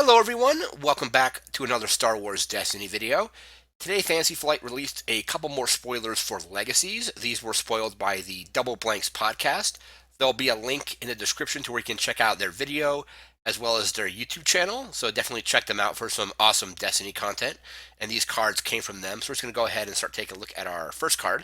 Hello everyone, welcome back to another Star Wars Destiny video. Today Fantasy Flight released a couple more spoilers for Legacies. These were spoiled by the Double Blanks podcast. There'll be a link in the description to where you can check out their video as well as their YouTube channel, so definitely check them out for some awesome Destiny content. And these cards came from them, so we're just going to go ahead and start taking a look at our first card.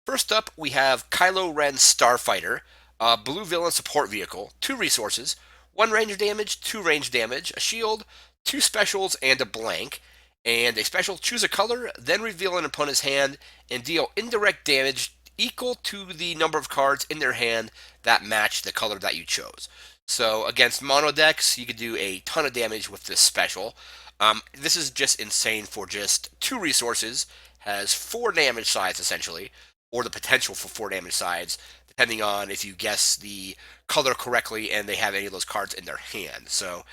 First up, we have Kylo Ren Starfighter, a blue villain support vehicle, 2 resources, 1 range damage, 2 range damage, a shield, 2 specials, and a blank. And a special, choose a color, then reveal an opponent's hand and deal indirect damage equal to the number of cards in their hand that match the color that you chose. So against mono decks, you could do a ton of damage with this special. This is just insane for just 2 resources, has 4 damage sides essentially, or the potential for 4 damage sides, depending on if you guess the color correctly and they have any of those cards in their hand. So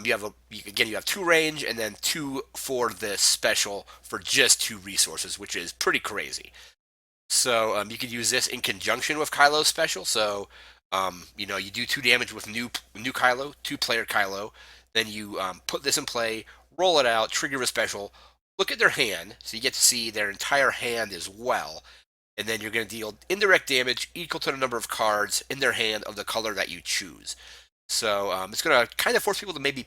you have 2 range and then 2 for this special for just 2 resources, which is pretty crazy. So you could use this in conjunction with Kylo's special. So you do 2 damage with new Kylo, 2-player Kylo. Then you put this in play, roll it out, trigger a special, look at their hand, so you get to see their entire hand as well. And then you're going to deal indirect damage equal to the number of cards in their hand of the color that you choose. So it's going to kind of force people to maybe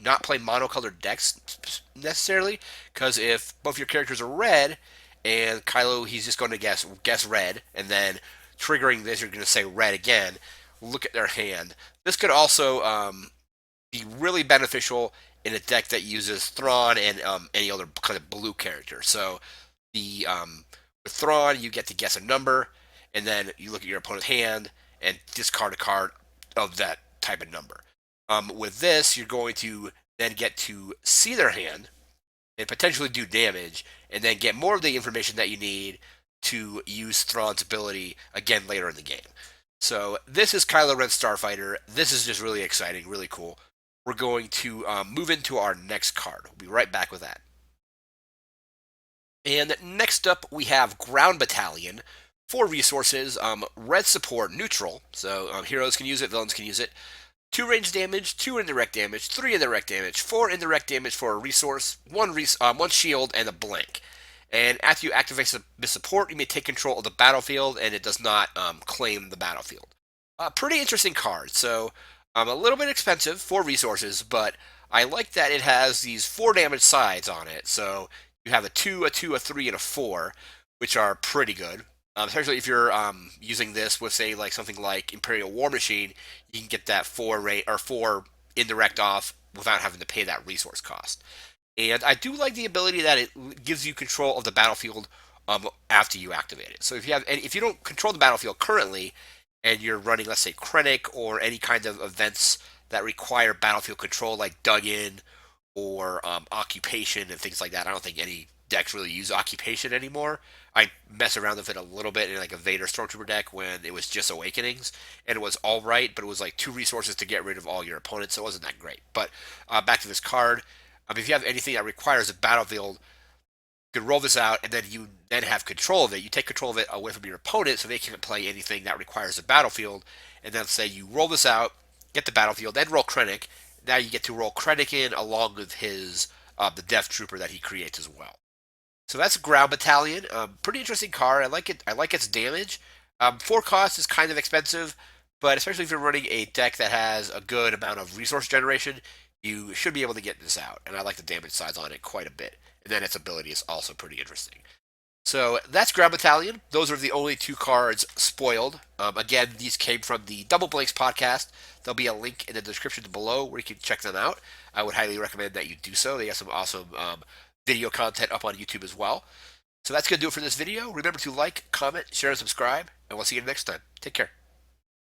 not play monocolored decks necessarily, because if both your characters are red and Kylo, he's just going to guess red, and then triggering this, you're going to say red again. Look at their hand. This could also be really beneficial in a deck that uses Thrawn and any other kind of blue character. So the with Thrawn, you get to guess a number, and then you look at your opponent's hand and discard a card of that type of number. With this, you're going to then get to see their hand and potentially do damage, and then get more of the information that you need to use Thrawn's ability again later in the game. So this is Kylo Ren Starfighter. This is just really exciting, really cool. We're going to move into our next card. We'll be right back with that. And next up, we have Ground Battalion. 4 resources, red support, neutral, so heroes can use it, villains can use it. 2 range damage, 2 indirect damage, 3 indirect damage, 4 indirect damage for a resource, 1 shield, and a blank. And after you activate the support, you may take control of the battlefield, and it does not claim the battlefield. Pretty interesting card. So a little bit expensive, 4 resources, but I like that it has these 4 damage sides on it. So you have a 2, a 2, a 3, and a 4, which are pretty good. Especially if you're using this with, say, like something like Imperial War Machine, you can get that 4 indirect off without having to pay that resource cost. And I do like the ability that it gives you control of the battlefield after you activate it. So if you don't control the battlefield currently, and you're running, let's say, Krennic or any kind of events that require battlefield control, like Dug In or Occupation and things like that. I don't think any decks really use Occupation anymore. I mess around with it a little bit in like a Vader Stormtrooper deck when it was just Awakenings, and it was all right, but it was like 2 resources to get rid of all your opponents, so it wasn't that great. But back to this card, if you have anything that requires a battlefield, you can roll this out, and then you then have control of it. You take control of it away from your opponent, so they can't play anything that requires a battlefield. And then say you roll this out, get the battlefield, then roll Krennic. Now you get to roll Krennic in along with his the Death Trooper that he creates as well. So that's Ground Battalion. Pretty interesting card. I like it. I like its damage. 4 cost is kind of expensive, but especially if you're running a deck that has a good amount of resource generation, you should be able to get this out. And I like the damage size on it quite a bit. And then its ability is also pretty interesting. So that's Ground Battalion. Those are the only 2 cards spoiled. Again, these came from the Double Blanks podcast. There'll be a link in the description below where you can check them out. I would highly recommend that you do so. They have some awesome video content up on YouTube as well. So that's going to do it for this video. Remember to like, comment, share, and subscribe, and we'll see you next time. Take care.